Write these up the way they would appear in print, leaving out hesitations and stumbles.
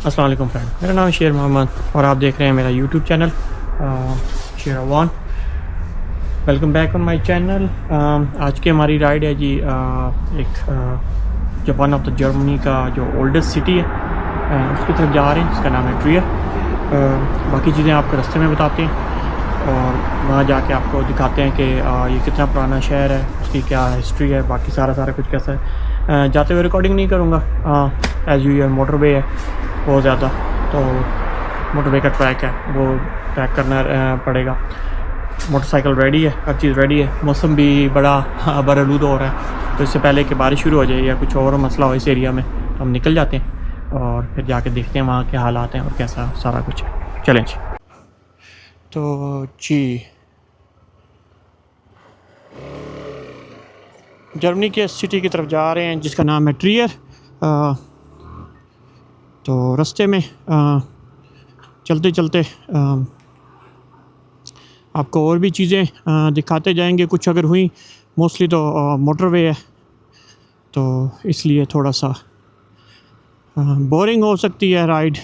अस्सलाम वालेकुम फ्रेंड, मेरा नाम है शेर मोहम्मद और आप देख रहे हैं मेरा YouTube channel Sher Awan. Welcome back on my channel. आज की हमारी राइड है जी एक जो वन ऑफ द जर्मनी का जो ओल्डेस्ट सिटी है उसकी तरफ जा रहे हैं, जिसका नाम है ट्रियर। बाकी चीज़ें आपको रास्ते में बताते हैं और वहाँ जाके आपको दिखाते हैं कि ये कितना पुराना शहर है, उसकी क्या हिस्ट्री है, बाकी सारा कुछ कैसा है। जाते हुए रिकॉर्डिंग नहीं करूँगा, एज़ यूजुअल मोटरवे है बहुत ज़्यादा, तो मोटरवे का ट्रैक है वो ट्रैक करना पड़ेगा। मोटरसाइकिल रेडी है, हर चीज़ रेडी है। मौसम भी बड़ा बरआलूद हो रहा है, तो इससे पहले कि बारिश शुरू हो जाए या कुछ और मसला हो इस एरिया में तो हम निकल जाते हैं और फिर जाके देखते हैं वहाँ के हालात हैं और कैसा सारा कुछ है। चलें जी। तो जी जर्मनी के सिटी की तरफ जा रहे हैं जिसका नाम है ट्रियर। तो रास्ते में चलते चलते आपको और भी चीज़ें दिखाते जाएंगे। कुछ अगर हुई, मोस्टली तो मोटरवे है, तो इसलिए थोड़ा सा बोरिंग हो सकती है राइड।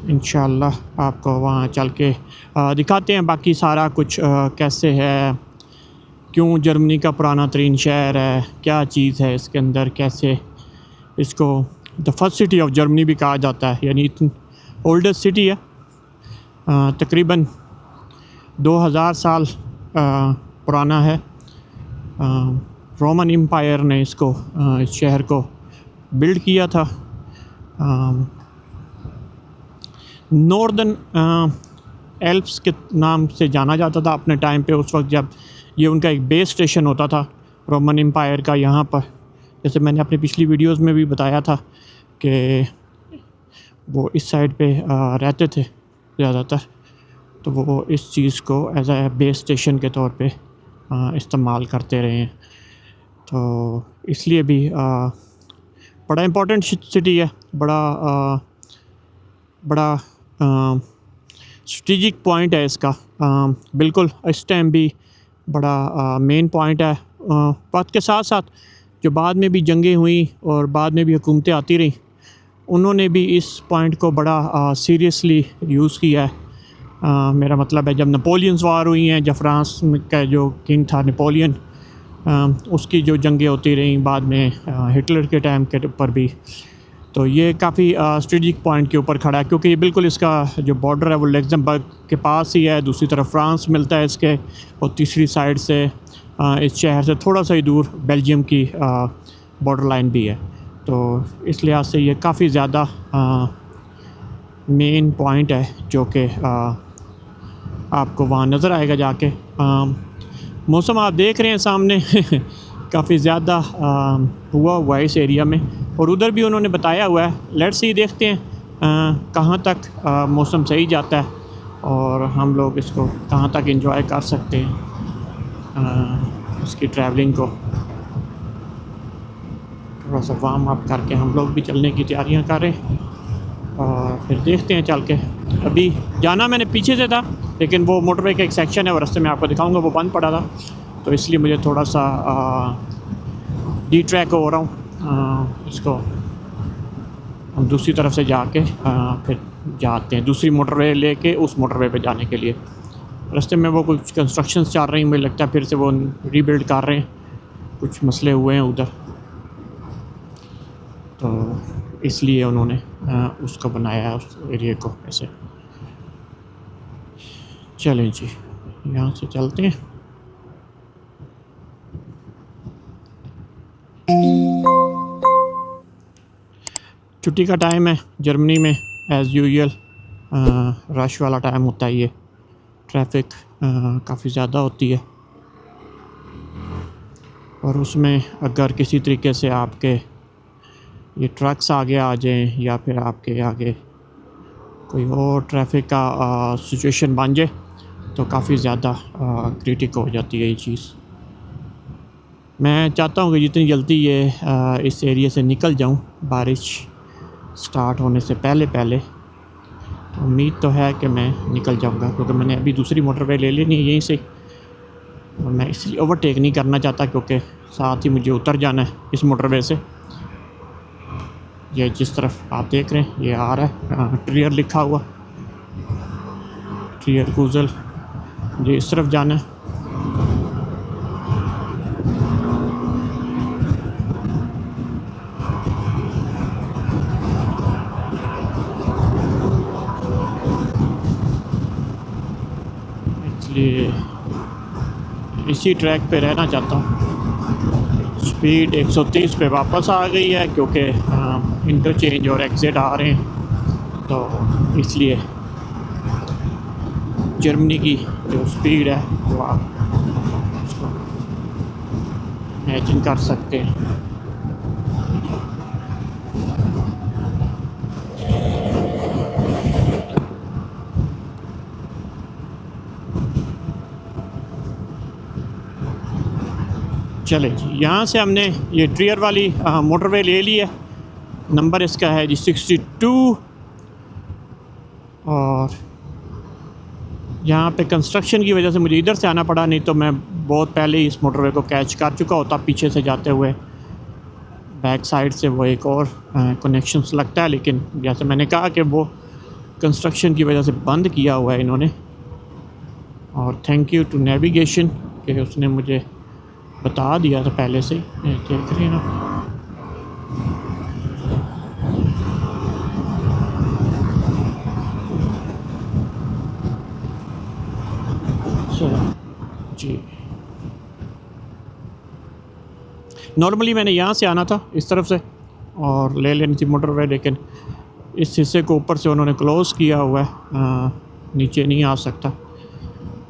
इंशाल्लाह आपको वहाँ चल के दिखाते हैं बाकी सारा कुछ कैसे है, क्यों जर्मनी का पुराना तरीन शहर है, क्या चीज़ है इसके अंदर, कैसे इसको the first city of Germany भी कहा जाता है, यानी इतनी ओल्डेस्ट सिटी है। तकरीबन 2000 साल पुराना है। रोमन एम्पायर ने इसको इस शहर को बिल्ड किया था। नॉर्दर्न एल्प्स के नाम से जाना जाता था अपने टाइम पे, उस वक्त जब ये उनका एक बेस स्टेशन होता था रोमन एम्पायर का यहाँ पर। जैसे मैंने अपनी पिछली वीडियोस में भी बताया था कि वो इस साइड पे रहते थे ज़्यादातर, तो वो इस चीज़ को एज ए बेस स्टेशन के तौर पे इस्तेमाल करते रहे हैं। तो इसलिए भी बड़ा इम्पोर्टेंट सिटी है, बड़ा स्ट्रेटेजिक पॉइंट है इसका। बिल्कुल इस टाइम भी बड़ा मेन पॉइंट है। वक्त के साथ साथ जो बाद में भी जंगें हुई और बाद में भी हुकूमतें आती रहीं, उन्होंने भी इस पॉइंट को बड़ा सीरियसली यूज़ किया है। मेरा मतलब है जब नेपोलियंस वार हुई हैं, जब फ्रांस का जो किंग था नेपोलियन, उसकी जो जंगें होती रहीं बाद में हिटलर के टाइम के ऊपर भी, तो ये काफ़ी स्ट्रेटेजिक पॉइंट के ऊपर खड़ा है, क्योंकि ये बिल्कुल इसका जो बॉर्डर है वो लग्जमबर्ग के पास ही है, दूसरी तरफ फ्रांस मिलता है इसके, और तीसरी साइड से इस शहर से थोड़ा सा ही दूर बेल्जियम की बॉर्डर लाइन भी है। तो इस लिहाज से ये काफ़ी ज़्यादा मेन पॉइंट है जो कि आपको वहाँ नज़र आएगा जाके। मौसम आप देख रहे हैं सामने काफ़ी ज़्यादा हुआ है इस एरिया में, और उधर भी उन्होंने बताया हुआ है। लेट्स सी, देखते हैं कहाँ तक मौसम सही जाता है और हम लोग इसको कहाँ तक एंजॉय कर सकते हैं, इसकी ट्रैवलिंग को थोड़ा सा वार्म अप करके हम लोग भी चलने की तैयारियां कर रहे हैं और फिर देखते हैं चल के। अभी जाना मैंने पीछे से था, लेकिन वो मोटरवे का एक सेक्शन है, वो रास्ते में आपको दिखाऊंगा, वो बंद पड़ा था, तो इसलिए मुझे थोड़ा सा डी ट्रैक हो रहा हूँ। इसको हम दूसरी तरफ से जाके फिर जाते हैं दूसरी मोटरवे लेके उस मोटरवे पे जाने के लिए। रास्ते में वो कुछ कंस्ट्रक्शंस चल रही हैं, मुझे लगता है फिर से वो रीबिल्ड कर रहे हैं, कुछ मसले हुए हैं उधर, तो इसलिए उन्होंने उसको बनाया है, उस एरिया को ऐसे। चलें जी, यहाँ से चलते हैं। छुट्टी का टाइम है जर्मनी में, एज़ यूजुअल रश वाला टाइम होता है, ये ट्रैफिक काफ़ी ज़्यादा होती है, और उसमें अगर किसी तरीके से आपके ये ट्रक्स आगे आ जाएं या फिर आपके आगे कोई और ट्रैफिक का सिचुएशन बन जाए तो काफ़ी ज़्यादा क्रिटिक हो जाती है ये चीज़। मैं चाहता हूँ कि जितनी जल्दी ये इस एरिया से निकल जाऊँ बारिश स्टार्ट होने से पहले। तो उम्मीद तो है कि मैं निकल जाऊँगा, क्योंकि मैंने अभी दूसरी मोटरवे ले लेनी है यहीं से, और मैं इसलिए ओवरटेक नहीं करना चाहता, क्योंकि साथ ही मुझे उतर जाना है इस मोटरवे से। ये जिस तरफ आप देख रहे हैं ये आ रहा है ट्रियर लिखा हुआ, ट्रियर कूजल, ये इस तरफ जाना है। इसलिए इसी ट्रैक पे रहना चाहता हूँ। स्पीड 130 पे वापस आ गई है क्योंकि इंटरचेंज और एग्ज़िट आ रहे हैं, तो इसलिए जर्मनी की जो स्पीड है वो आप उसको मैचिंग कर सकते हैं। चले जी, यहाँ से हमने ये ट्रियर वाली मोटरवे ले ली है। नंबर इसका है जी 62, और यहाँ पे कंस्ट्रक्शन की वजह से मुझे इधर से आना पड़ा, नहीं तो मैं बहुत पहले ही इस मोटरवे को कैच कर चुका होता पीछे से जाते हुए। बैक साइड से वो एक और कनेक्शंस लगता है, लेकिन जैसे मैंने कहा कि वो कंस्ट्रक्शन की वजह से बंद किया हुआ है इन्होंने। और थैंक यू टू नेविगेशन कि उसने मुझे बता दिया था पहले से। देख रहे हैं ना, जी नॉर्मली मैंने यहाँ से आना था इस तरफ से और ले लेनी थी मोटरवे, लेकिन इस हिस्से को ऊपर से उन्होंने क्लोज़ किया हुआ है, नीचे नहीं आ सकता।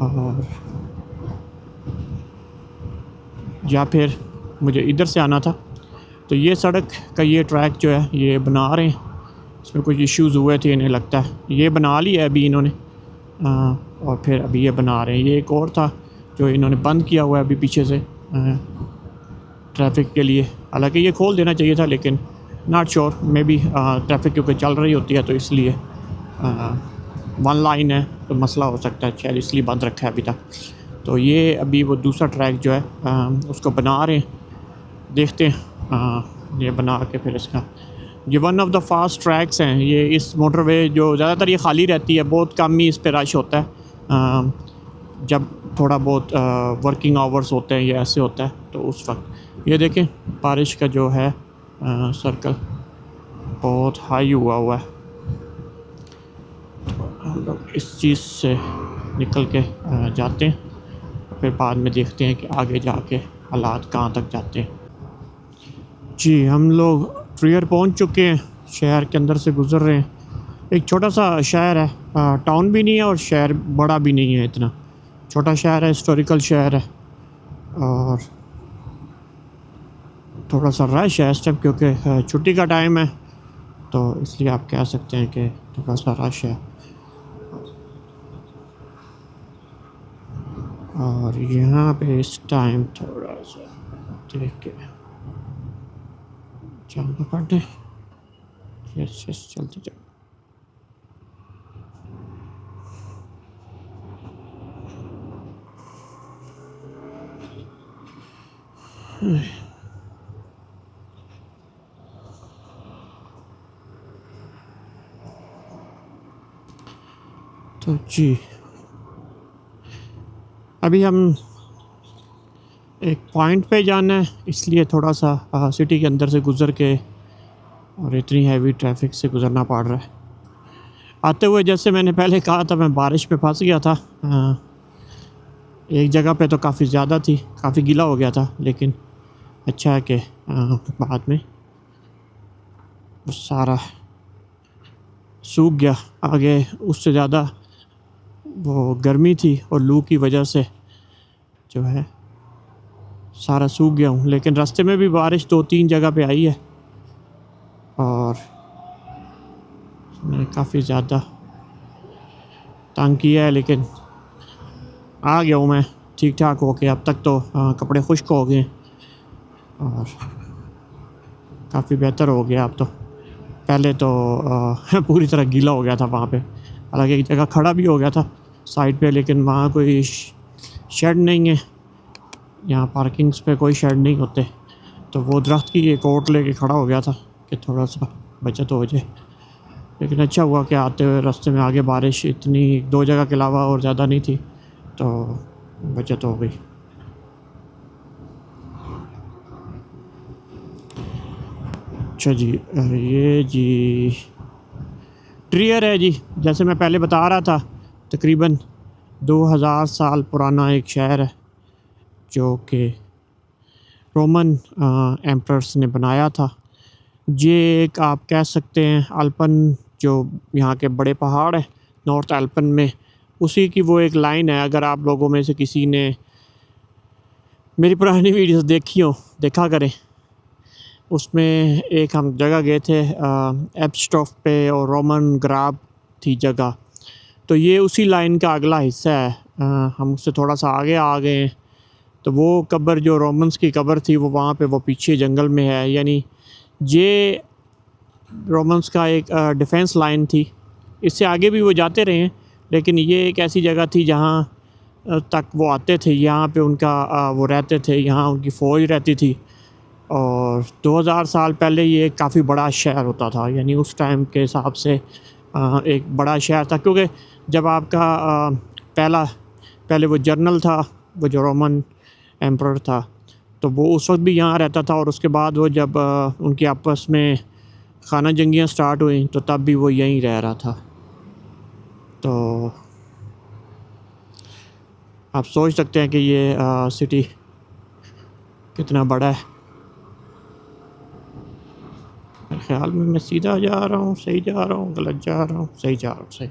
और या फिर मुझे इधर से आना था, तो ये सड़क का ये ट्रैक जो है ये बना रहे हैं, इसमें कुछ इश्यूज़ हुए थे इन्हें लगता है। ये बना लिया है अभी इन्होंने, और फिर अभी ये बना रहे हैं। ये एक और था जो इन्होंने बंद किया हुआ है अभी पीछे से ट्रैफिक के लिए, हालांकि ये खोल देना चाहिए था, लेकिन not sure, may be traffic क्योंकि चल रही होती है तो इसलिए वन लाइन है तो मसला हो सकता है, शायद इसलिए बंद रखा है अभी तक। तो ये अभी वो दूसरा ट्रैक जो है उसको बना रहे हैं, देखते हैं ये बना के फिर इसका। ये one of the fast tracks हैं ये, इस मोटरवे जो ज़्यादातर ये खाली रहती है, बहुत कम ही इस पर रश होता है। जब थोड़ा बहुत वर्किंग आवर्स होते हैं या ऐसे होता है तो उस वक्त। ये देखें बारिश का जो है सर्कल बहुत हाई हुआ है, तो हम लोग इस चीज़ से निकल के जाते हैं, फिर बाद में देखते हैं कि आगे जाके हालात कहाँ तक जाते हैं। जी हम लोग ट्रियर पहुंच चुके हैं, शहर के अंदर से गुज़र रहे हैं। एक छोटा सा शहर है, टाउन भी नहीं है और शहर बड़ा भी नहीं है, इतना छोटा शहर है, हिस्टोरिकल शहर है। और थोड़ा सा रश है इस टाइम क्योंकि छुट्टी का टाइम है, तो इसलिए आप कह सकते हैं कि थोड़ा सा रश है। और यहाँ पे इस टाइम थोड़ा सा देख के जाना पड़े। यस चलते जाओ। तो जी अभी हम एक पॉइंट पे जाना है, इसलिए थोड़ा सा सिटी के अंदर से गुज़र के और इतनी हैवी ट्रैफिक से गुज़रना पड़ रहा है। आते हुए जैसे मैंने पहले कहा था मैं बारिश में फंस गया था, एक जगह पे तो काफ़ी ज़्यादा थी, काफ़ी गीला हो गया था, लेकिन अच्छा है कि बाद में वो सारा सूख गया। आगे उससे ज़्यादा वो गर्मी थी और लू की वजह से जो है सारा सूख गया हूँ। लेकिन रास्ते में भी बारिश 2-3 जगह पे आई है और काफ़ी ज़्यादा तंग किया है, लेकिन आ गया हूँ मैं ठीक ठाक हो के। अब तक तो कपड़े खुश्क हो गए और काफ़ी बेहतर हो गया अब तो। पहले तो पूरी तरह गीला हो गया था वहाँ पे, हालांकि एक जगह खड़ा भी हो गया था साइड पे, लेकिन वहाँ कोई शेड नहीं है, यहाँ पार्किंग्स पे कोई शेड नहीं होते, तो वो दरख्त की एक ओट लेके खड़ा हो गया था कि थोड़ा सा बचत हो जाए। लेकिन अच्छा हुआ कि आते हुए रास्ते में आगे बारिश इतनी 2 जगह के अलावा और ज़्यादा नहीं थी, तो बचत हो गई। अच्छा जी, ये जी ट्रियर है जी। जैसे मैं पहले बता रहा था, तकरीबन 2000 साल पुराना एक शहर है जो कि रोमन एम्परर्स ने बनाया था। ये एक आप कह सकते हैं अल्पन, जो यहाँ के बड़े पहाड़ हैं नॉर्थ अल्पन में, उसी की वो एक लाइन है। अगर आप लोगों में से किसी ने मेरी पुरानी वीडियोस देखी हो, देखा करें। उसमें एक हम जगह गए थे एप्स्टॉफ पे, और रोमन ग्राब थी जगह। तो ये उसी लाइन का अगला हिस्सा है। हम उससे थोड़ा सा आगे आ गए हैं, तो वो कब्र जो रोमन्स की कब्र थी वो वहाँ पे वो पीछे जंगल में है। यानी ये रोमन्स का एक डिफेंस लाइन थी। इससे आगे भी वो जाते रहे हैं, लेकिन ये एक ऐसी जगह थी जहाँ तक वो आते थे। यहाँ पे उनका वो रहते थे, यहाँ उनकी फ़ौज रहती थी। और 2000 साल पहले ये काफ़ी बड़ा शहर होता था, यानी उस टाइम के हिसाब से एक बड़ा शहर था। क्योंकि जब आपका पहले वो जर्नल था, वो जो रोमन एम्परर था, तो वो उस वक्त भी यहाँ रहता था। और उसके बाद वो जब उनकी आपस में खाना जंगियाँ स्टार्ट हुई, तो तब भी वो यहीं रह रहा था। तो आप सोच सकते हैं कि ये सिटी कितना बड़ा है। मेरे ख्याल में मैं सीधा जा रहा हूँ, सही जा रहा हूँ, गलत जा रहा हूँ, सही जा रहा हूँ, सही,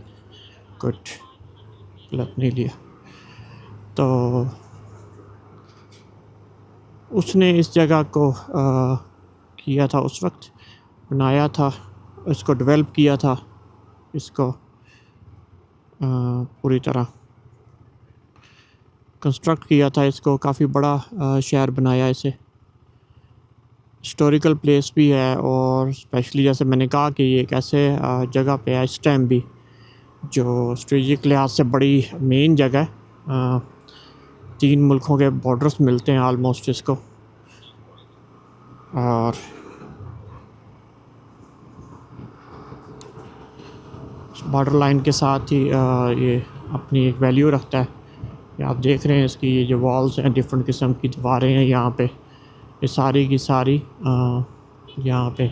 गुड, गलत नहीं लिया। तो उसने इस जगह को किया था, उस वक्त बनाया था, इसको डेवलप किया था, इसको पूरी तरह कंस्ट्रक्ट किया था, इसको काफ़ी बड़ा शहर बनाया इसे। हिस्टोरिकल प्लेस भी है, और स्पेशली जैसे मैंने कहा कि ये एक ऐसे जगह पे है इस टाइम भी जो स्ट्रेटेजिक लिहाज से बड़ी मेन जगह है। 3 मुल्कों के बॉर्डर्स मिलते हैं आलमोस्ट इसको, और बॉर्डर लाइन के साथ ही ये अपनी एक वैल्यू रखता है। ये आप देख रहे हैं, इसकी ये जो वॉल्स हैं, डिफरेंट किस्म की दीवारें हैं यहाँ पे, ये सारी की सारी यहाँ पे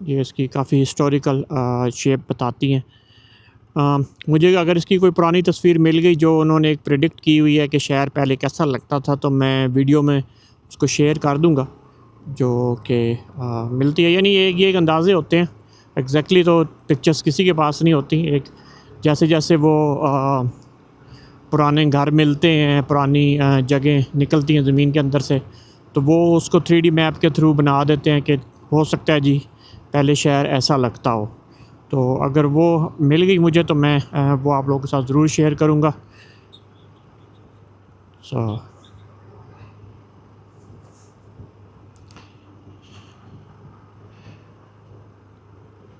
ये इसकी काफ़ी हिस्टोरिकल शेप बताती हैं। मुझे अगर इसकी कोई पुरानी तस्वीर मिल गई जो उन्होंने एक प्रेडिक्ट की हुई है कि शहर पहले कैसा लगता था, तो मैं वीडियो में उसको शेयर कर दूँगा, जो कि मिलती है। यानी ये एक अंदाज़े होते हैं, एग्जैक्टली तो पिक्चर्स किसी के पास नहीं होती। एक जैसे जैसे वो पुराने घर मिलते हैं, पुरानी जगह निकलती हैं ज़मीन के अंदर से, तो वो उसको 3D मैप के थ्रू बना देते हैं कि हो सकता है जी पहले शहर ऐसा लगता हो। तो अगर वो मिल गई मुझे, तो मैं वो आप लोगों के साथ ज़रूर शेयर करूँगा।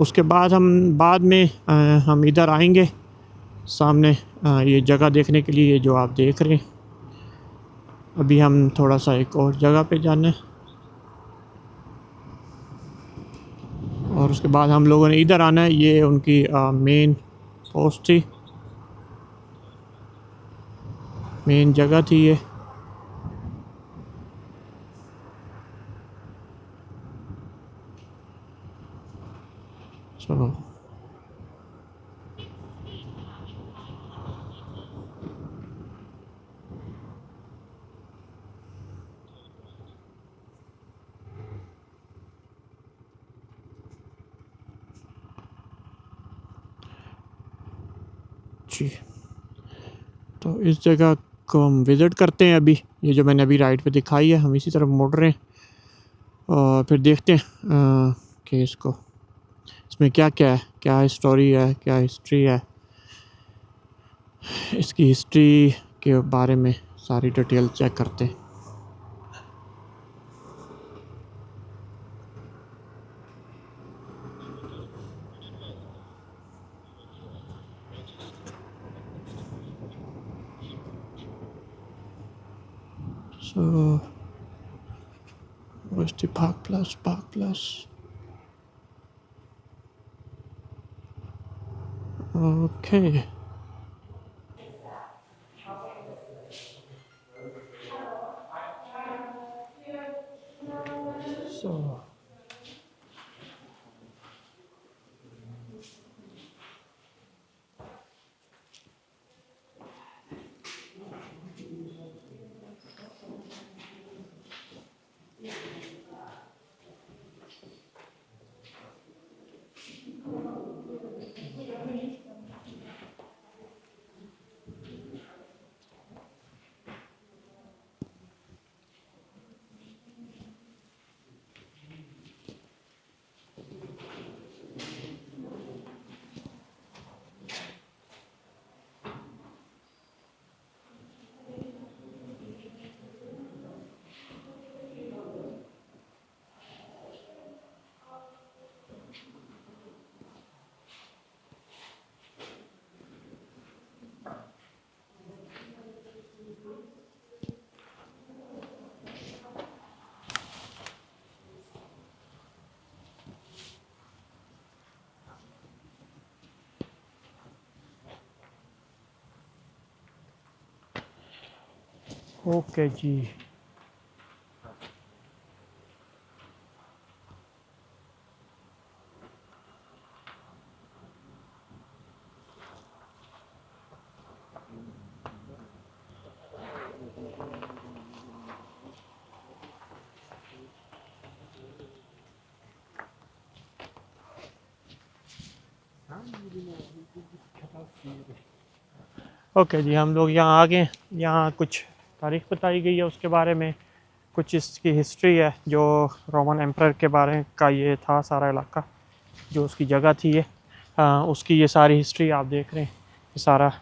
उसके बाद हम इधर आएंगे सामने ये जगह देखने के लिए जो आप देख रहे हैं। अभी हम थोड़ा सा एक और जगह पे जाना है, और उसके बाद हम लोगों ने इधर आना है। ये उनकी मेन पोस्ट थी, मेन जगह थी ये। चलो जी, तो इस जगह को हम विज़िट करते हैं। अभी ये जो मैंने अभी राइट पे दिखाई है, हम इसी तरफ मुड़ रहे हैं, और फिर देखते हैं कि इसमें क्या क्या है, क्या स्टोरी है, क्या हिस्ट्री है। इसकी हिस्ट्री के बारे में सारी डिटेल चेक करते हैं। So where's the Park Plus? Park Plus. Okay. So okay जी। ओके जी, हम लोग यहाँ आ गए। यहाँ कुछ तारीख बताई गई है उसके बारे में, कुछ इसकी हिस्ट्री है, जो रोमन एम्परर के बारे का ये था सारा इलाका, जो उसकी जगह थी ये, उसकी ये सारी हिस्ट्री आप देख रहे हैं, ये सारा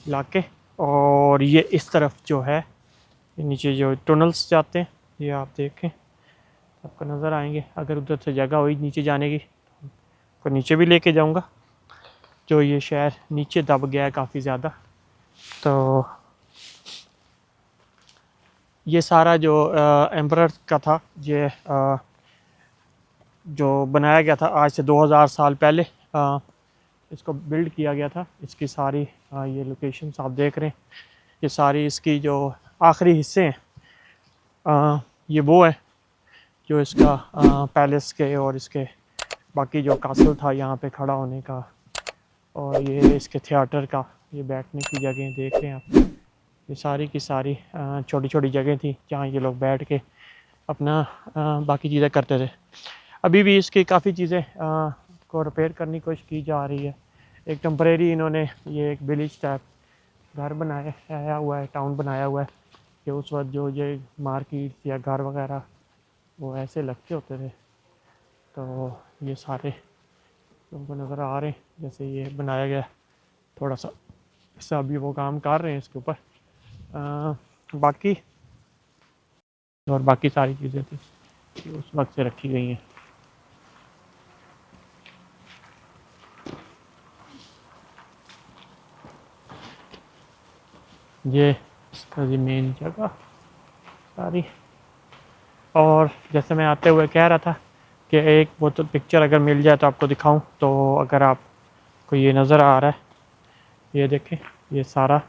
इलाके। और ये इस तरफ जो है, ये नीचे जो टनल्स जाते हैं, ये आप देखें आपको नज़र आएंगे। अगर उधर से जगह हुई नीचे जाने की तो नीचे भी लेके जाऊंगा। जो ये शहर नीचे दब गया है काफ़ी ज़्यादा। तो ये सारा जो एम्परर का था, ये जो बनाया गया था आज से 2000 साल पहले, इसको बिल्ड किया गया था। इसकी सारी ये लोकेशंस आप देख रहे हैं, ये सारी इसकी जो आखिरी हिस्से हैं, ये वो है जो इसका पैलेस के और इसके बाकी जो कासल था यहाँ पे खड़ा होने का, और ये इसके थिएटर का, ये बैठने की जगह देख रहे हैं आप। ये सारी की सारी छोटी छोटी जगह थी जहाँ ये लोग बैठ के अपना बाकी चीज़ें करते थे। अभी भी इसकी काफ़ी चीज़ें को रिपेयर करने की कोशिश की जा रही है। एक टेम्परेरी इन्होंने ये एक विलेज टाइप घर बनाया हुआ है, टाउन बनाया हुआ है, कि उस वक्त जो ये मार्केट या घर वगैरह वो ऐसे लगते होते थे। तो ये सारे तुमको नज़र आ रहे हैं, जैसे ये बनाया गया थोड़ा सा इससे अभी वो काम कर रहे हैं इसके ऊपर। बाकी और बाकी सारी चीज़ें थी कि उस वक्त से रखी गई हैं। ये इसका जी मेन जगह सारी। और जैसे मैं आते हुए कह रहा था कि एक वो तो पिक्चर अगर मिल जाए तो आपको दिखाऊं, तो अगर आपको ये नज़र आ रहा है, ये देखें, ये सारा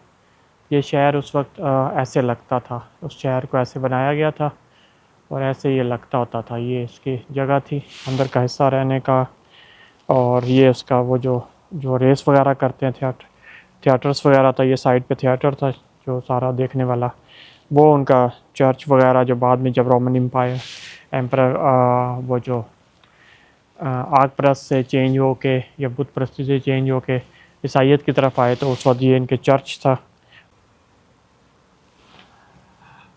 ये शहर उस वक्त ऐसे लगता था, उस शहर को ऐसे बनाया गया था और ऐसे ये लगता होता था। ये इसकी जगह थी अंदर का हिस्सा रहने का। और ये उसका वो जो जो रेस वगैरह करते हैं, थिएटर्स वगैरह था, ये साइड पे थिएटर था जो सारा देखने वाला। वो उनका चर्च वगैरह जो बाद में जब रोमन एम्पायर एम्परर वो जो आग परस्त से चेंज हो के या बुत परस्ती से चेंज हो के ईसाइयत की तरफ आए, तो उस वक्त ये इनके चर्च था।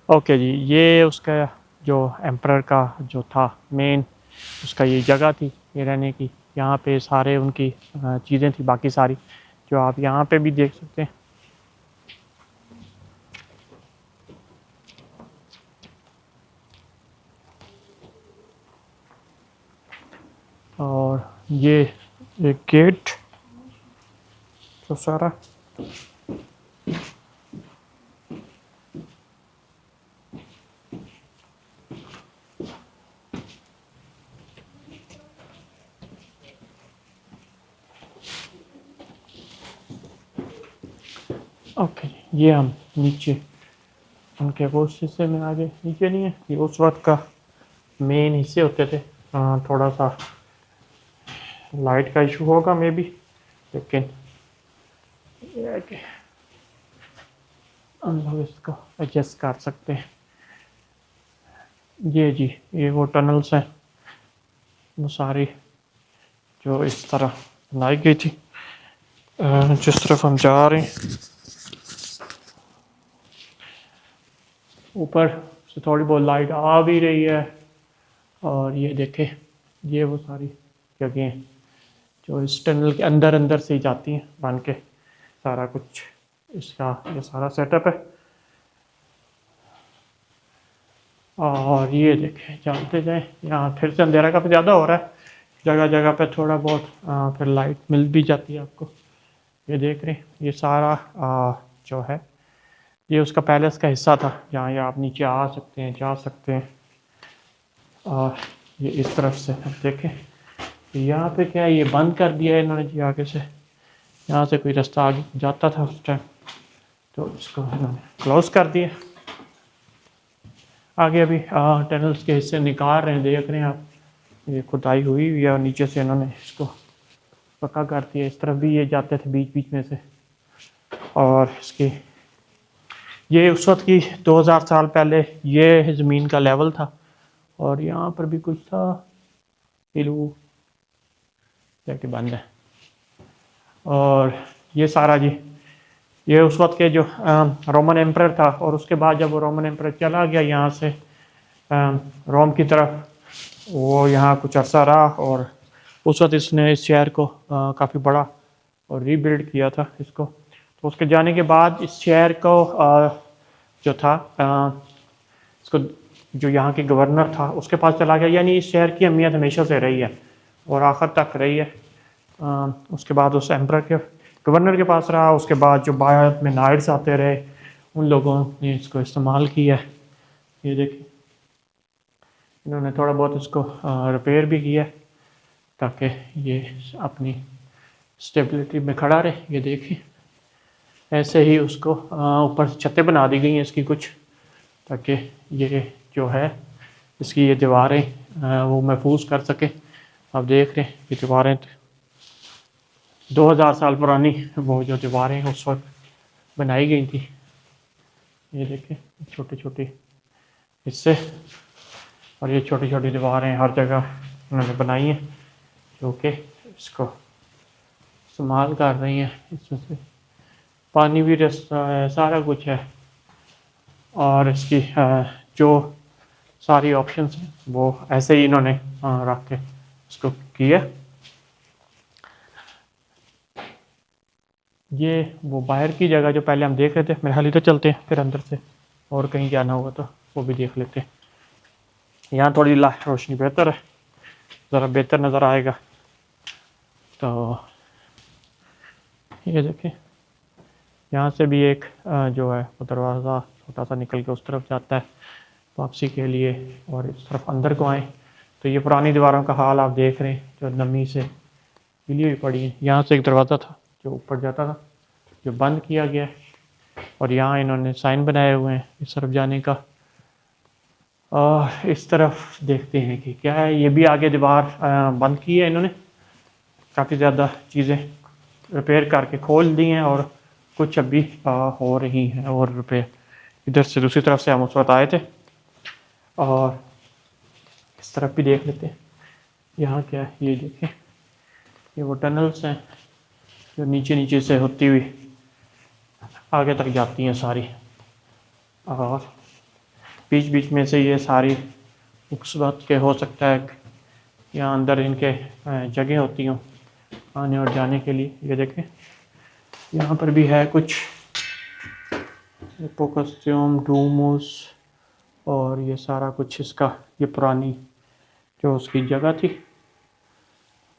ओके जी, ये उसका जो एम्परर का जो था मेन, उसका ये जगह थी ये रहने की। यहाँ पे सारे उनकी चीज़ें थी बाकी सारी, जो आप यहाँ पे भी देख सकते हैं। और ये एक गेट जो सारा ओके, ये हम नीचे उनके वो उस हिस्से में आगे नीचे नहीं है, ये उस वक्त का मेन हिस्से होते थे। थोड़ा सा लाइट का इशू होगा मे बी, लेकिन ये है कि हम लोग इसको एडजस्ट कर सकते हैं। ये जी, ये वो टनल्स हैं वो सारी जो इस तरह बनाई गई थी। जिस तरफ हम जा रहे हैं ऊपर से थोड़ी बहुत लाइट आ भी रही है, और ये देखें, ये वो सारी जगह जो इस टनल के अंदर अंदर से ही जाती हैं बन के, सारा कुछ इसका ये सारा सेटअप है। और ये देखें, चलते जाएं, यहाँ फिर से अंधेरा काफ़ी ज़्यादा हो रहा है, जगह जगह पे थोड़ा बहुत फिर लाइट मिल भी जाती है आपको। ये देख रहे हैं, ये सारा जो है ये उसका पैलेस का हिस्सा था, जहाँ ये आप नीचे आ सकते हैं, जा सकते हैं। और ये इस तरफ से अब देखें, यहाँ पे क्या है, ये बंद कर दिया है इन्होंने जी आगे से, यहाँ से कोई रास्ता आगे जाता था उस टाइम, तो इसको इन्होंने क्लोज कर दिया। आगे अभी टनल्स के हिस्से निकाल रहे हैं, देख रहे हैं आप, ये खुदाई हुई है और नीचे से इन्होंने इसको पक्का कर दिया। इस तरफ भी ये जाते थे बीच बीच में से, और इसकी ये उस वक्त की 2000 साल पहले ये ज़मीन का लेवल था, और यहाँ पर भी कुछ था, हिलू जाके बंद है। और ये सारा जी, ये उस वक्त के जो रोमन एम्परर था, और उसके बाद जब वो रोमन एम्परर चला गया यहाँ से रोम की तरफ, वो यहाँ कुछ अर्सा रहा, और उस वक्त इसने इस शहर को काफ़ी बड़ा और रीबिल्ड किया था इसको। तो उसके जाने के बाद इस शहर को जो था इसको जो यहाँ के गवर्नर था उसके पास चला गया, यानी इस शहर की अहमियत हमेशा से रही है और आखिर तक रही है। उसके बाद उस एम्परर के गवर्नर के पास रहा, उसके बाद जो बाद में नाइट्स आते रहे, उन लोगों ने इसको इस्तेमाल किया। ये देखिए, इन्होंने थोड़ा बहुत इसको रिपेयर भी किया ताकि ये अपनी स्टेबिलिटी में खड़ा रहे। ये देखिए, ऐसे ही उसको ऊपर से छतें बना दी गई हैं इसकी कुछ, ताकि ये जो है इसकी ये दीवारें वो महफूज कर सके। आप देख रहे हैं ये दीवारें 2000 साल पुरानी वो जो दीवारें उस वक्त बनाई गई थी। ये देखें, छोटे छोटे हिस्से, और ये छोटी छोटी दीवारें हर जगह उन्होंने बनाई हैं जो कि इसको इस्तेमाल कर रही हैं। इसमें से पानी भी रास्ता है, सारा कुछ है, और इसकी जो सारी ऑप्शंस हैं वो ऐसे ही इन्होंने रख के इसको किया। ये वो बाहर की जगह जो पहले हम देख रहे थे, मेरे ख्याल इधर चलते हैं, फिर अंदर से और कहीं जाना होगा तो वो भी देख लेते हैं। यहाँ थोड़ी रोशनी बेहतर है, ज़रा बेहतर नज़र आएगा। तो ये देखें, यहाँ से भी एक जो है वो दरवाज़ा छोटा सा निकल के उस तरफ जाता है वापसी के लिए, और इस तरफ अंदर को आए तो ये पुरानी दीवारों का हाल आप देख रहे हैं जो नमी से गिली हुई पड़ी है। यहाँ से एक दरवाज़ा था जो ऊपर जाता था, जो बंद किया गया है, और यहाँ इन्होंने साइन बनाए हुए हैं इस तरफ जाने का। और इस तरफ देखते हैं कि क्या है, ये भी आगे दीवार बंद की है इन्होंने, काफ़ी ज़्यादा चीज़ें रिपेयर करके खोल दी हैं, और कुछ अभी हो रही हैं और रिपेयर। इधर से दूसरी तरफ से हम उस वक्त आए थे, और इस तरफ भी देख लेते हैं यहाँ क्या है। ये देखें, ये वो टनल्स हैं जो नीचे नीचे से होती हुई आगे तक जाती हैं सारी, और बीच बीच में से ये सारी उस बात के हो सकता है यहाँ अंदर इनके जगह होती हों आने और जाने के लिए। ये देखें, यहाँ पर भी है कुछ हिप्पोकस्टियम डूमोस, और ये सारा कुछ इसका ये पुरानी जो उसकी जगह थी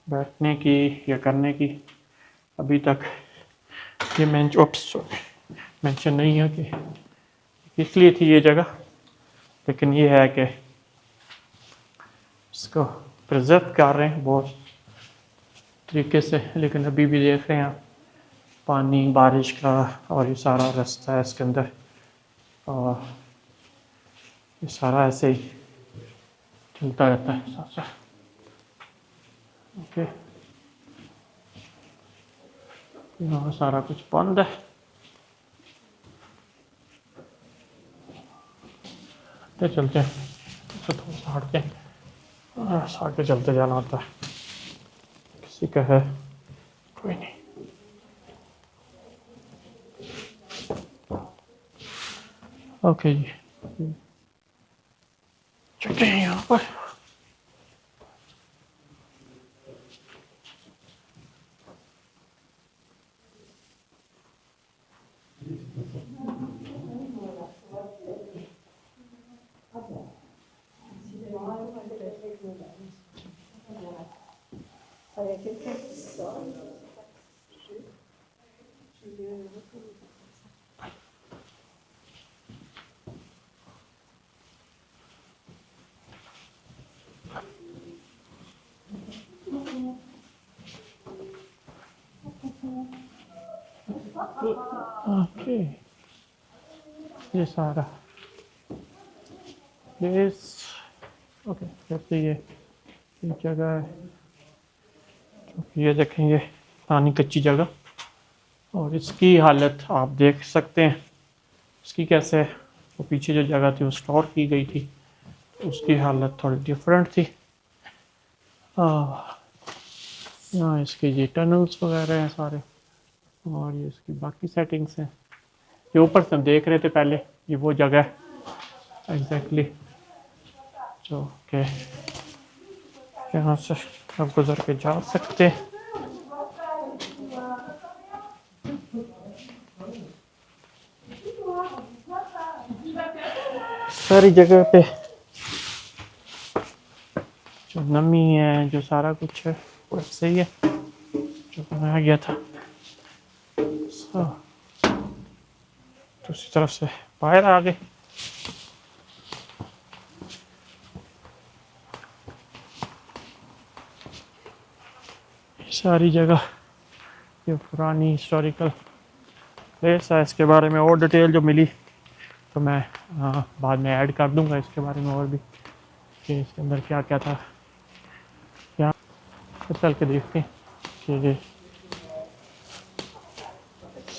बैठने की या करने की, अभी तक ये मेंशन नहीं है कि किस लिए थी ये जगह, लेकिन ये है कि इसको प्रिजर्व कर रहे हैं बहुत तरीके से। लेकिन अभी भी देख रहे हैं आप पानी बारिश का, और ये सारा रास्ता है इसके अंदर, और ये सारा ऐसे ही चलता रहता है साथ साथ। ओके, यहाँ सारा कुछ बंद है। तो चलते हैं, तो थोड़ा सा हट के साथ के चलते जाना होता है, किसी का है कोई नहीं। ओके जी, चलते हैं यहाँ पर। ओके, ये सारा प्लेस। ओके, जैसे ये जगह है, ये देखेंगे पुरानी कच्ची जगह, और इसकी हालत आप देख सकते हैं इसकी कैसे है। वो पीछे जो जगह थी वो स्टोर की गई थी, उसकी हालत थोड़ी डिफरेंट थी। यहाँ इसके ये टनल्स वगैरह हैं सारे, और ये इसकी बाकी सेटिंग्स हैं। ये ऊपर से हम देख रहे थे पहले, ये वो जगह है एग्जैक्टली जो के यहाँ से आप गुजर के जा सकते हैं। सारी जगह पे जो नमी है, जो सारा कुछ है वो सही है जो बनाया गया था। दूसरी तरफ से बाहर आ गए। सारी जगह ये पुरानी हिस्टोरिकल प्लेस है। इसके बारे में और डिटेल जो मिली तो मैं बाद में ऐड कर दूंगा इसके बारे में और भी, कि इसके अंदर क्या क्या था। यहाँ तो चल के देखते हैं कि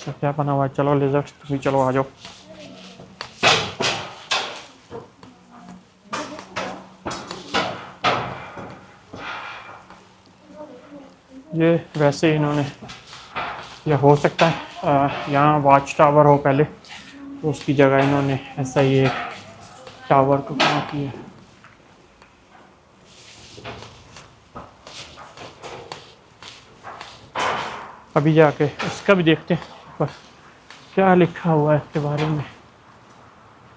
क्या बना हुआ है। चलो लिजर्ड्स, तुम चलो आ जाओ। ये वैसे इन्होंने, ये हो सकता है यहाँ वॉच टावर हो पहले, तो उसकी जगह इन्होंने ऐसा ये टावर को बना किया। अभी जाके इसका भी देखते हैं पर क्या लिखा हुआ है इसके बारे में,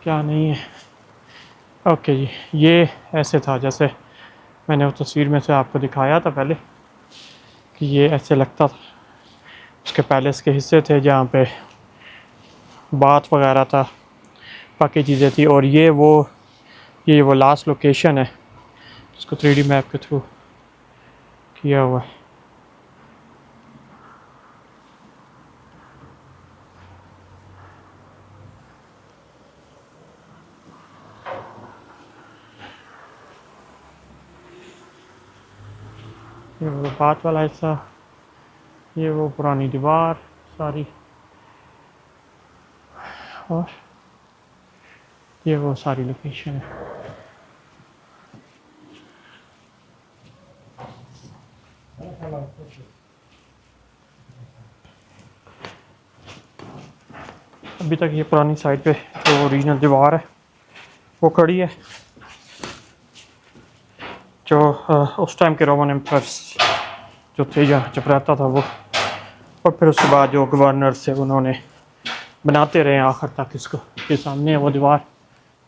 क्या नहीं है। ओके जी, ये ऐसे था जैसे मैंने वो तस्वीर में से आपको दिखाया था पहले, कि ये ऐसे लगता था। उसके पैलेस के हिस्से थे जहाँ पे बाथ वगैरह था, बाकी चीज़ें थी। और ये वो लास्ट लोकेशन है जिसको 3D मैप के थ्रू किया हुआ है। ये वो बात वाला हिस्सा, ये वो पुरानी दीवार सारी, और ये वो सारी लोकेशन है। अभी तक ये पुरानी साइड पे जो ओरिजिनल दीवार है वो खड़ी है, जो उस टाइम के रोमन एम्पायर्स जो थे यहाँ जब रहता था वो, और फिर उसके बाद जो गवर्नर से उन्होंने बनाते रहे आखिर तक। इसको के सामने है वो दीवार,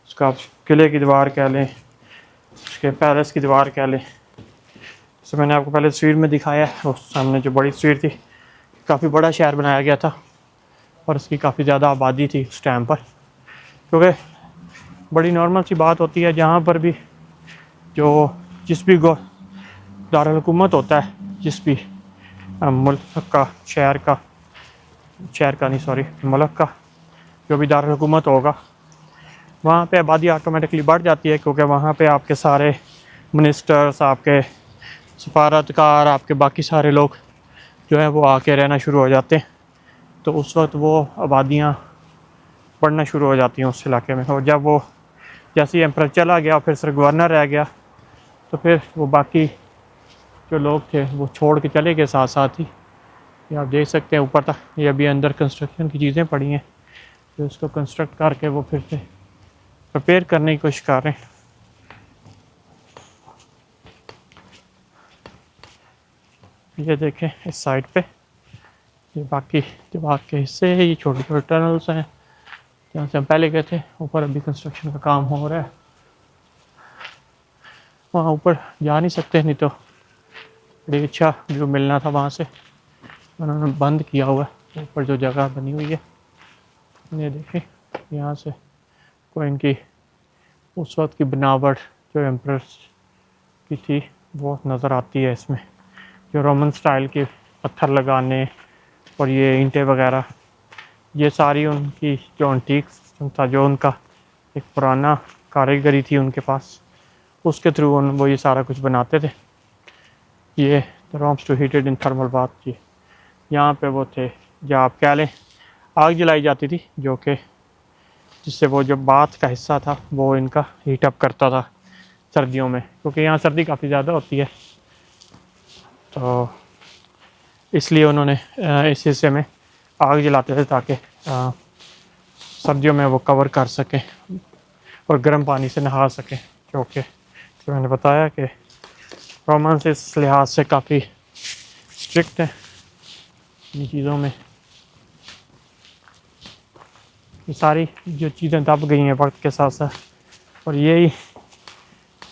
उसका आप किले की दीवार कह लें, उसके पैलेस की दीवार कह लें। जैसे मैंने आपको पहले तस्वीर में दिखाया है, उस सामने जो बड़ी तस्वीर थी, काफ़ी बड़ा शहर बनाया गया था और उसकी काफ़ी ज़्यादा आबादी थी उस टाइम पर। क्योंकि बड़ी नॉर्मल सी बात होती है जहाँ पर भी जिस भी दारुल हुकूमत होता है, जिस भी मुल्क का, शहर का, शहर का नहीं, सॉरी, मुल्क का जो भी दारुल हुकूमत होगा, वहाँ पे आबादी ऑटोमेटिकली बढ़ जाती है, क्योंकि वहाँ पे आपके सारे मिनिस्टर्स, आपके सफारतकार, आपके बाकी सारे लोग जो है वो आके रहना शुरू हो जाते हैं। तो उस वक्त वो आबादियाँ बढ़ना शुरू हो जाती हैं उस इलाके में। और जब वो जैसे ही एम्पर चला गया, फिर सिर्फ गवर्नर रह गया, तो फिर वो बाकी जो लोग थे वो छोड़ के चले गए साथ साथ ही। ये आप देख सकते हैं ऊपर तक, ये अभी अंदर कंस्ट्रक्शन की चीज़ें पड़ी हैं, तो इसको कंस्ट्रक्ट करके वो फिर से रिपेयर करने की कोशिश कर रहे हैं। ये देखें इस साइड पे, ये बाकी दीवार के हिस्से हैं, ये छोटे छोटे टनल्स हैं जहाँ से हम पहले गए थे। ऊपर अभी कंस्ट्रक्शन का काम हो रहा है, वहाँ ऊपर जा नहीं सकते, नहीं तो बड़ी अच्छा व्यू मिलना था वहाँ से, उन्होंने बंद किया हुआ है ऊपर जो जगह बनी हुई है। ये देखें यहाँ से कोई इनकी उस वक्त की बनावट जो एम्प्रेस की थी वो नज़र आती है इसमें, जो रोमन स्टाइल के पत्थर लगाने और ये ईंटें वगैरह, ये सारी उनकी जो एंटीक सिस्टम था, जो उनका एक पुराना कारीगरी थी उनके पास, उसके थ्रू वो ये सारा कुछ बनाते थे। ये the rooms to heated in thermal bath जी, यहाँ पे वो थे जहाँ आप कह लें आग जलाई जाती थी, जो कि जिससे वो जो बाथ का हिस्सा था वो इनका हीट अप करता था सर्दियों में, क्योंकि यहाँ सर्दी काफ़ी ज़्यादा होती है, तो इसलिए उन्होंने इस हिस्से में आग जलाते थे ताकि सर्दियों में वो कवर कर सकें और गर्म पानी से नहा सकें, जो कि जो मैंने बताया कि रोमन्स इस लिहाज से काफ़ी स्ट्रिक्ट हैं इन चीज़ों में। ये सारी जो चीज़ें दब गई हैं वक्त के साथ साथ, और यही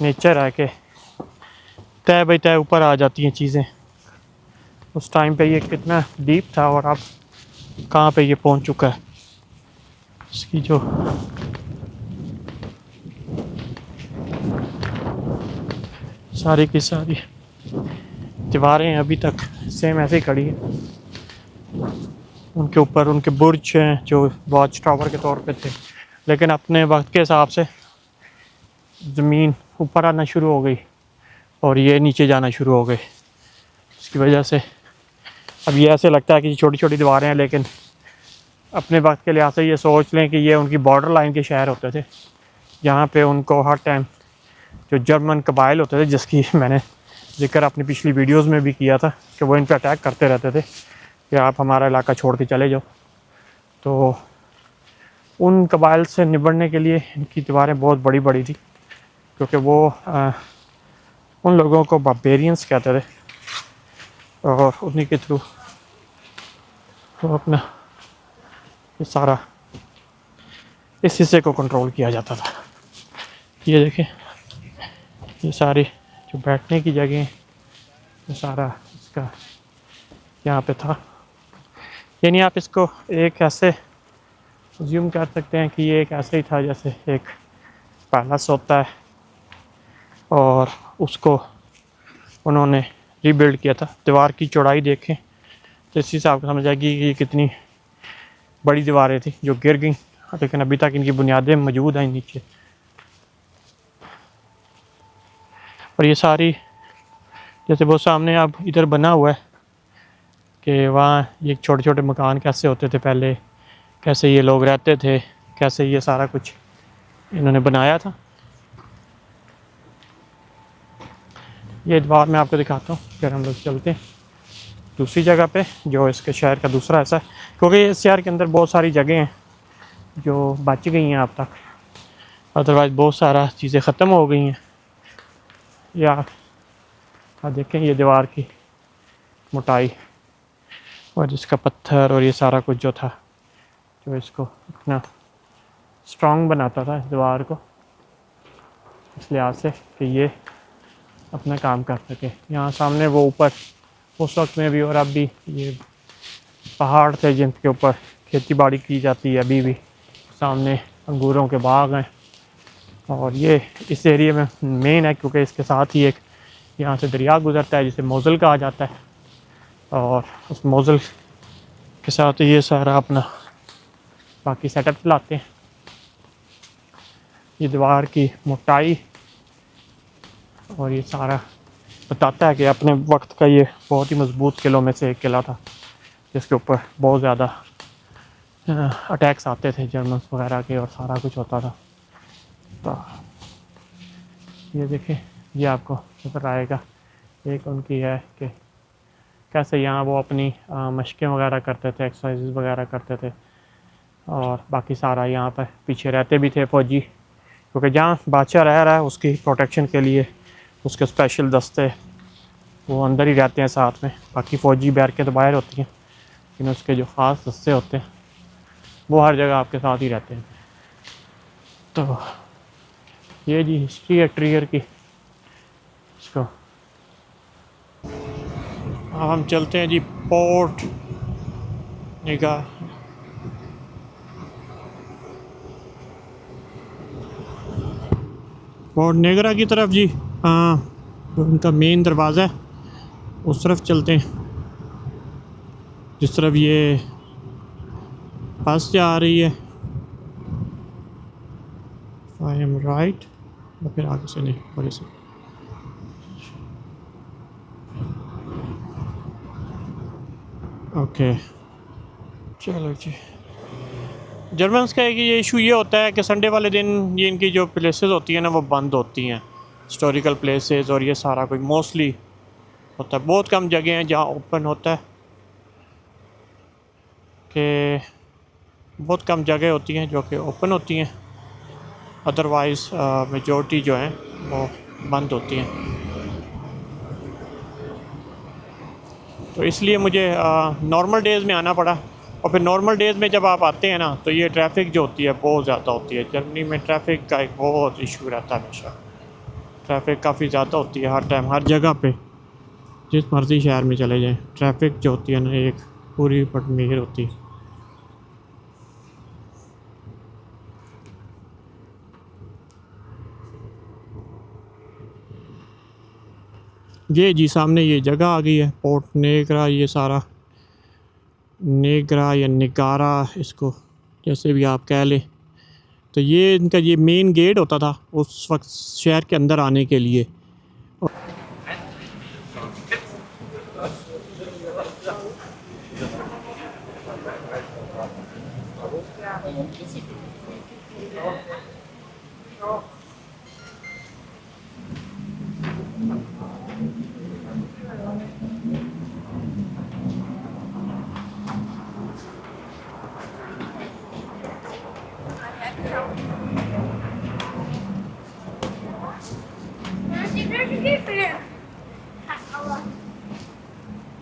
नेचर है कि तय बाई तय ऊपर आ जाती हैं चीज़ें। उस टाइम पे ये कितना डीप था और अब कहाँ पे ये पहुँच चुका है। इसकी जो सारी की सारी दीवारें अभी तक सेम ऐसे ही खड़ी हैं, उनके ऊपर उनके बुर्ज हैं जो वॉच टावर के तौर पे थे, लेकिन अपने वक्त के हिसाब से ज़मीन ऊपर आना शुरू हो गई और ये नीचे जाना शुरू हो गए। इसकी वजह से अब ये ऐसे लगता है कि छोटी छोटी दीवारें हैं, लेकिन अपने वक्त के लिहाज से ये सोच लें कि ये उनकी बॉर्डर लाइन के शहर होते थे, जहाँ पे उनको हर टाइम जो जर्मन कबाइल होते थे, जिसकी मैंने जिक्र अपनी पिछली वीडियोस में भी किया था कि वो इन पर अटैक करते रहते थे कि आप हमारा इलाका छोड़ के चले जाओ, तो उन कबाइल से निबड़ने के लिए इनकी दीवारें बहुत बड़ी बड़ी थी, क्योंकि वो उन लोगों को बार्बेरियंस कहते थे और उन्हीं के थ्रू वो अपना ये सारा इस हिस्से को कंट्रोल किया जाता था। ये देखें, ये सारी जो बैठने की जगह, ये सारा इसका यहाँ पे था, यानी आप इसको एक ऐसे ज्यूम कर सकते हैं कि ये एक ऐसे ही था जैसे एक पैलेस होता है और उसको उन्होंने रीबिल्ड किया था। दीवार की चौड़ाई देखें तो इसी से आपको समझ आएगी कि ये कितनी बड़ी दीवारें थी जो गिर गई, लेकिन अभी तक इनकी बुनियादें मौजूद हैं नीचे। और ये सारी जैसे वो सामने अब इधर बना हुआ है कि वहाँ ये छोटे छोटे मकान कैसे होते थे पहले, कैसे ये लोग रहते थे, कैसे ये सारा कुछ इन्होंने बनाया था। ये दीवार मैं आपको दिखाता हूँ, फिर हम लोग चलते हैं दूसरी जगह पे जो इसके शहर का दूसरा हिस्सा है, क्योंकि इस शहर के अंदर बहुत सारी जगह हैं जो बच गई हैं अब तक, अदरवाइज़ बहुत सारा चीज़ें ख़त्म हो गई हैं। या आप देखें ये दीवार की मोटाई और इसका पत्थर और ये सारा कुछ जो था, जो इसको इतना स्ट्रॉन्ग बनाता था इस दीवार को, इस लिहाज से कि ये अपना काम कर सके। यहाँ सामने वो ऊपर उस वक्त में भी और अब भी ये पहाड़ थे जिनके ऊपर खेती बाड़ी की जाती है अभी भी। सामने अंगूरों के बाग हैं और ये इस एरिया में मेन है क्योंकि इसके साथ ही एक यहाँ से दरिया गुजरता है जिसे मोज़ल कहा जाता है, और उस मोज़ल के साथ ये सारा अपना बाकी सेटअप चलाते हैं। ये दीवार की मोटाई और ये सारा बताता है कि अपने वक्त का ये बहुत ही मजबूत किलों में से एक किला था, जिसके ऊपर बहुत ज़्यादा अटैक्स आते थे जर्मन्स वगैरह के, और सारा कुछ होता था। तो ये देखें, ये आपको नज़र आएगा। एक उनकी है कि कैसे यहाँ वो अपनी मशक़ें वगैरह करते थे, एक्सरसाइज वगैरह करते थे, और बाकी सारा यहाँ पर पीछे रहते भी थे फौजी, क्योंकि जहाँ बादशाह रह रहा है उसकी प्रोटेक्शन के लिए उसके स्पेशल दस्ते वो अंदर ही रहते हैं साथ में। बाकी फ़ौजी बैरकें तो बाहर होती हैं, लेकिन उसके जो ख़ास दस्ते होते हैं वो हर जगह आपके साथ ही रहते हैं। तो ये जी हिस्ट्री है ट्रिगर की। इसको हम चलते हैं जी पोर्ट निगाह। पोर्ट नेगरा की तरफ जी, हाँ, उनका मेन दरवाज़ा है, उस तरफ चलते हैं जिस तरफ ये बस जा रही है। आई एम राइट, या फिर आगे से नहीं, बड़े से। ओके चलो जी। जर्मन्स का एक ये इशू ये होता है कि संडे वाले दिन ये इनकी जो प्लेसेस होती हैं ना वो बंद होती हैं, हिस्टोरिकल प्लेसेस, और ये सारा कुछ मोस्टली होता है। बहुत कम जगह हैं जहाँ ओपन होता है, कि बहुत कम जगह होती हैं जो कि ओपन होती हैं, अदरवाइज़ मेजॉरिटी जो हैं वो बंद होती हैं। तो इसलिए मुझे नॉर्मल डेज़ में आना पड़ा, और फिर नॉर्मल डेज़ में जब आप आते हैं ना तो ये ट्रैफिक जो होती है बहुत ज़्यादा होती है। जर्मनी में ट्रैफिक का एक बहुत इशू रहता है, हमेशा ट्रैफिक काफ़ी ज़्यादा होती है हर टाइम, हर जगह पे, जिस मर्ज़ी शहर में चले जाएं ट्रैफिक जो होती है ना एक पूरी पटमेर होती है। ये जी सामने ये जगह आ गई है पोर्ट नेगरा, ये सारा नेगरा या निगारा, इसको जैसे भी आप कह लें। तो ये इनका ये मेन गेट होता था उस वक्त शहर के अंदर आने के लिए।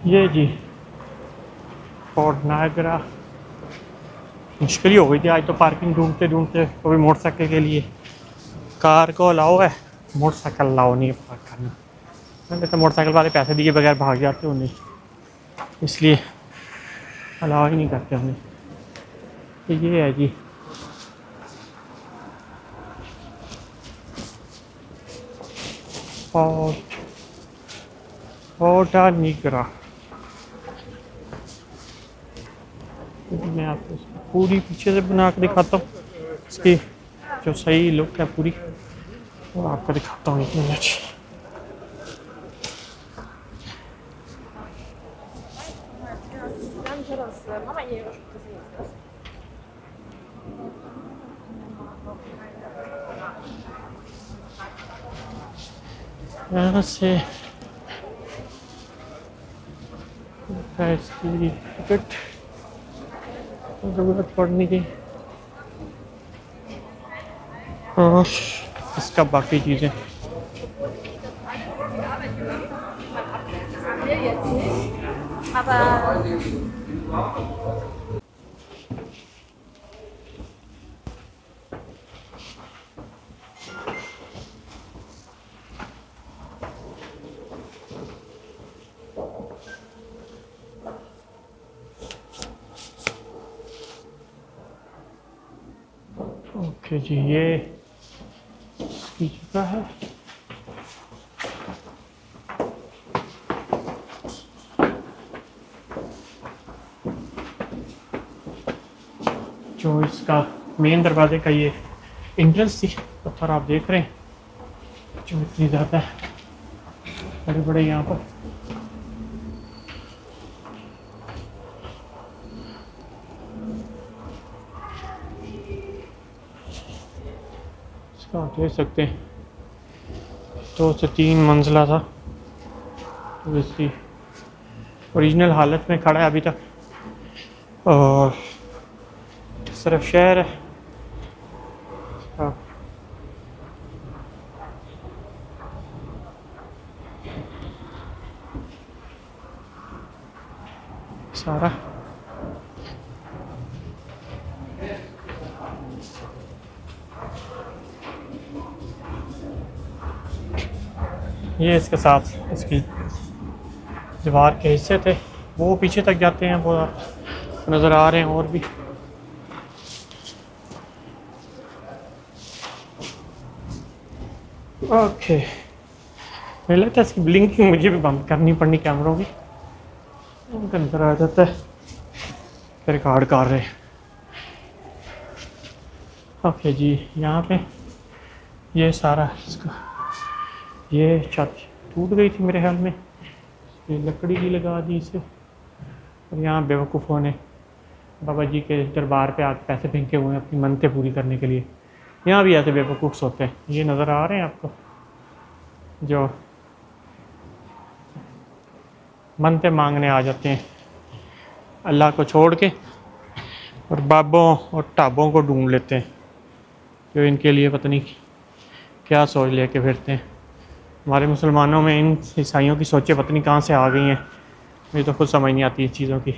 ये जी पोर्ट नायग्रा। मुश्किल ही हो गई थी आज तो पार्किंग ढूंढते ढूंढते। कभी मोटरसाइकिल के लिए कार को अलाउ है, मोटरसाइकिल अलाउ नहीं है पार्क करना। मैंने तो मोटरसाइकिल वाले पैसे दिए बगैर भाग जाते उन्हें, इसलिए अलाउ ही नहीं करते उन्हें। तो ये है जी पोर्ट निगरा। मैं आपको पूरी पीछे से बना के दिखाता हूँ, इसकी जो सही लुक है पूरी वो आपको दिखाता हूँ 1 मिनट। यहाँ से इसकी टिकट ज़रूरत पड़ने की, और इसका बाकी चीज़ें। ओके जी, ये इसकी जगह है। जो इसका मेन दरवाजे का ये एंट्रेंस थी, पत्थर आप देख रहे हैं जो इतनी ज़्यादा बड़े बड़े यहाँ पर। इसका आप देख सकते हैं 2 से 3 मंजिला था, तो इसकी ओरिजिनल हालत में खड़ा है अभी तक। और इस तरफ शहर है। सारा ये इसके साथ इसकी दीवार के हिस्से थे, वो पीछे तक जाते हैं, वो नज़र आ रहे हैं। और भी ओके, मुझे लगता है इसकी ब्लिंकिंग मुझे भी बंद करनी पड़नी कैमरों की, उनका नज़र आ जाता है फिर रिकॉर्ड कर रहे। ओके जी, यहाँ पे ये सारा इसका ये छत टूट गई थी मेरे ख्याल में, ये लकड़ी की लगा दी इसे। और यहाँ बेवकूफ़ों ने बाबा जी के दरबार पे आके पैसे फेंके हुए हैं अपनी मन्नतें पूरी करने के लिए। यहाँ भी ऐसे बेवकूफ़ होते हैं, ये नज़र आ रहे हैं आपको, जो मन्नतें मांगने आ जाते हैं अल्लाह को छोड़ के, और बाबों और ढाबों को ढूंढ लेते हैं जो इनके लिए पता नहीं क्या सोच लेके फिरते हैं। हमारे मुसलमानों में इन ईसाइयों की सोचें पता नहीं कहाँ से आ गई हैं, मुझे तो खुद समझ नहीं आती इस चीज़ों की।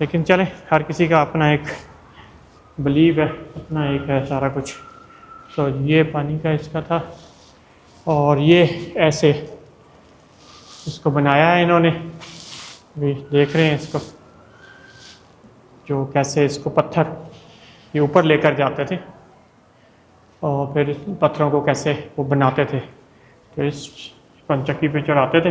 लेकिन चलें, हर किसी का अपना एक बिलीव है, अपना एक है सारा कुछ। तो ये पानी का इसका था, और ये ऐसे इसको बनाया है इन्होंने, भी देख रहे हैं इसको, जो कैसे इसको पत्थर ये ऊपर लेकर जाते थे और फिर पत्थरों को कैसे वो बनाते थे। तो इस पंचक्की पे चढ़ाते थे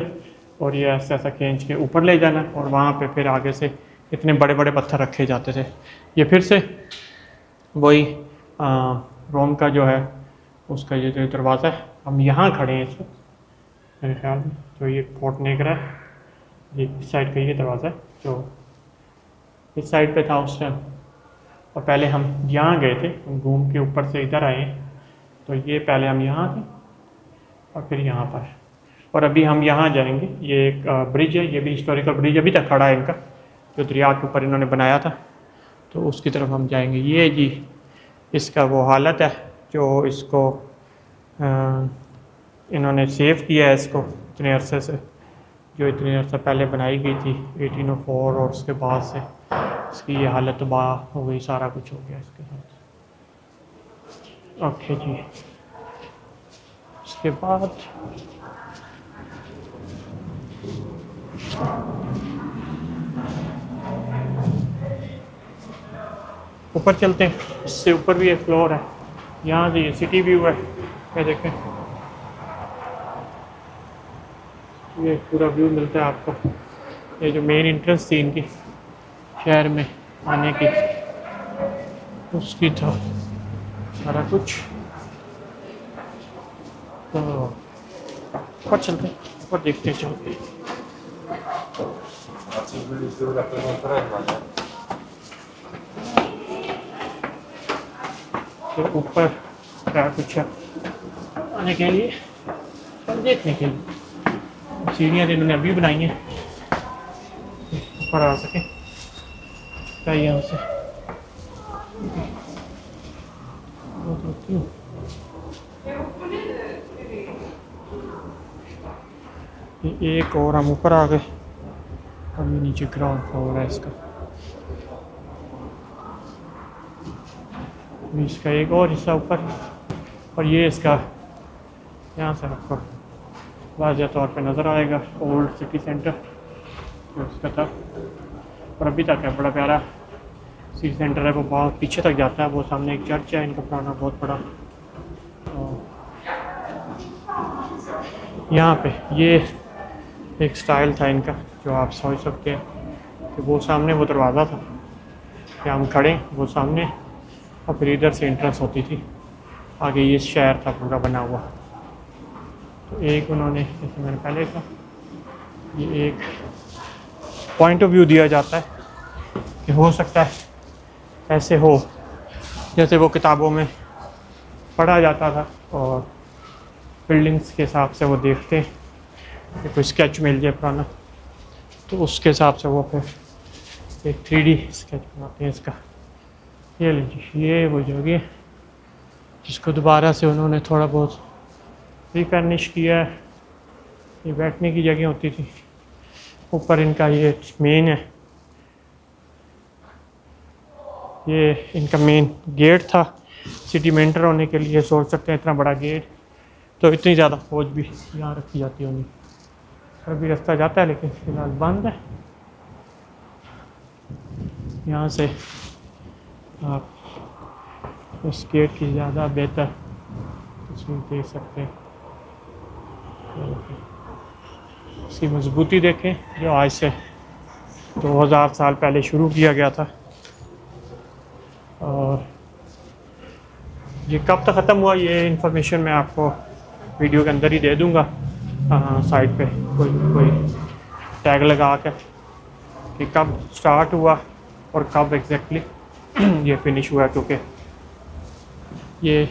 और ये ऐसे ऐसा खींच के ऊपर ले जाना, और वहाँ पे फिर आगे से इतने बड़े बड़े पत्थर रखे जाते थे। ये फिर से वही रोम का जो है उसका ये जो दरवाज़ा है, हम यहाँ खड़े हैं इस वक्त मेरे ख्याल में। तो ये फोर्ट नेगरा है, ये इस साइड का ये दरवाज़ा है जो इस साइड पे था उस टाइम, और पहले हम यहाँ गए थे, हम घूम के ऊपर से इधर आए। तो ये पहले हम यहाँ थे और फिर यहाँ पर, और अभी हम यहाँ जाएंगे। ये एक ब्रिज है, ये भी हिस्टोरिकल ब्रिज अभी तक खड़ा है इनका, जो दरिया के ऊपर इन्होंने बनाया था, तो उसकी तरफ हम जाएंगे। ये जी इसका वो हालत है जो इसको इन्होंने सेव किया है इसको इतने अरसे से, जो इतने अर्सा पहले बनाई गई थी 1804, और उसके बाद से इसकी ये हालत तबाह हो गई, सारा कुछ हो गया इसके साथ। ओके जी, उसके बाद ऊपर चलते हैं, इससे ऊपर भी एक फ्लोर है, यहाँ से ये सिटी व्यू है, ये देखें, ये पूरा व्यू मिलता है आपको। ये जो मेन एंट्रेंस थी इनकी शहर में आने की, उसकी था सारा कुछ। तो ऊपर चलते हैं, ऊपर देखते हैं चलते। तो ऊपर क्या कुछ है आने के लिए और देखने के लिए, सीढ़ियाँ इन्होंने अभी बनाई हैं ऊपर आ सके यहाँ से। एक और हम ऊपर आ गए, अभी नीचे ग्राउंड फ्लोर है इसका। इसका एक और हिस्सा ऊपर, और ये इसका यहाँ से आपको वाज़ेह तौर पे नज़र आएगा ओल्ड सिटी सेंटर जो इसका था, और अभी तक है बड़ा प्यारा सिटी सेंटर है। वो बहुत पीछे तक जाता है, वो सामने एक चर्च है इनका पुराना बहुत बड़ा। यहाँ पे ये एक स्टाइल था इनका जो आप समझ सकते हैं कि वो सामने वो दरवाज़ा था, कि हम खड़े वो सामने, और फिर इधर से एंट्रेंस होती थी, आगे ये शहर था पूरा बना हुआ। तो एक उन्होंने, जैसे मैंने पहले कहा, ये एक पॉइंट ऑफ व्यू दिया जाता है कि हो सकता है ऐसे हो जैसे वो किताबों में पढ़ा जाता था, और बिल्डिंग्स के हिसाब से वो देखते हैं कि कोई स्केच मिल जाए पुराना, तो उसके हिसाब से वो फिर एक 3D स्केच बनाते हैं इसका। ये लीजिए, ये वो जगह जिसको दोबारा से उन्होंने थोड़ा बहुत रिफर्निश किया है। ये बैठने की जगह होती थी, ऊपर इनका ये मेन है, ये इनका मेन गेट था सिटी में एंटर होने के लिए। सोच सकते हैं इतना बड़ा गेट, तो इतनी ज़्यादा फौज भी यहाँ रखी जाती होगी। अभी रास्ता जाता है लेकिन फिलहाल बंद है। यहाँ से आप इस गेट की ज़्यादा बेहतर तस्वीर देख सकते हैं। इसकी मजबूती देखें, जो आज से 2000 साल पहले शुरू किया गया था, और ये कब तक ख़त्म हुआ ये इन्फॉर्मेशन मैं आपको वीडियो के अंदर ही दे दूँगा, साइड पे कोई टैग लगा कर कि कब स्टार्ट हुआ और कब एग्जैक्टली ये फिनिश हुआ, क्योंकि ये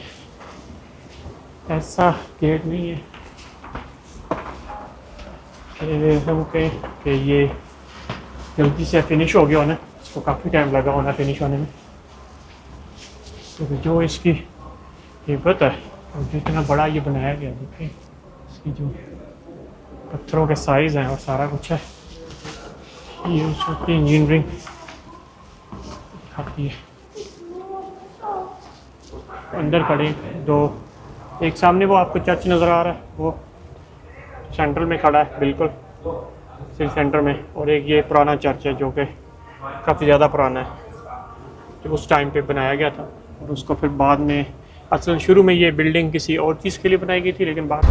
ऐसा गेट नहीं है कि हम कहें कि ये जल्दी से फिनिश हो गया होना, इसको काफ़ी टाइम लगा होना फिनिश होने में। तो जो इसकी हिब्बत है और जितना बड़ा ये बनाया गया, देखें इसकी जो पत्थरों के साइज़ हैं और सारा कुछ है, ये उस वक्त की इंजीनियरिंग दिखाती है। अंदर खड़े दो, एक सामने वो आपको चर्च नज़र आ रहा है, वो सेंट्रल में खड़ा है बिल्कुल सिर्फ सेंटर में, और एक ये पुराना चर्च है जो कि काफ़ी ज़्यादा पुराना है, जो उस टाइम पे बनाया गया था। और उसको फिर बाद में, असल शुरू में ये बिल्डिंग किसी और चीज़ के लिए बनाई गई थी, लेकिन बाद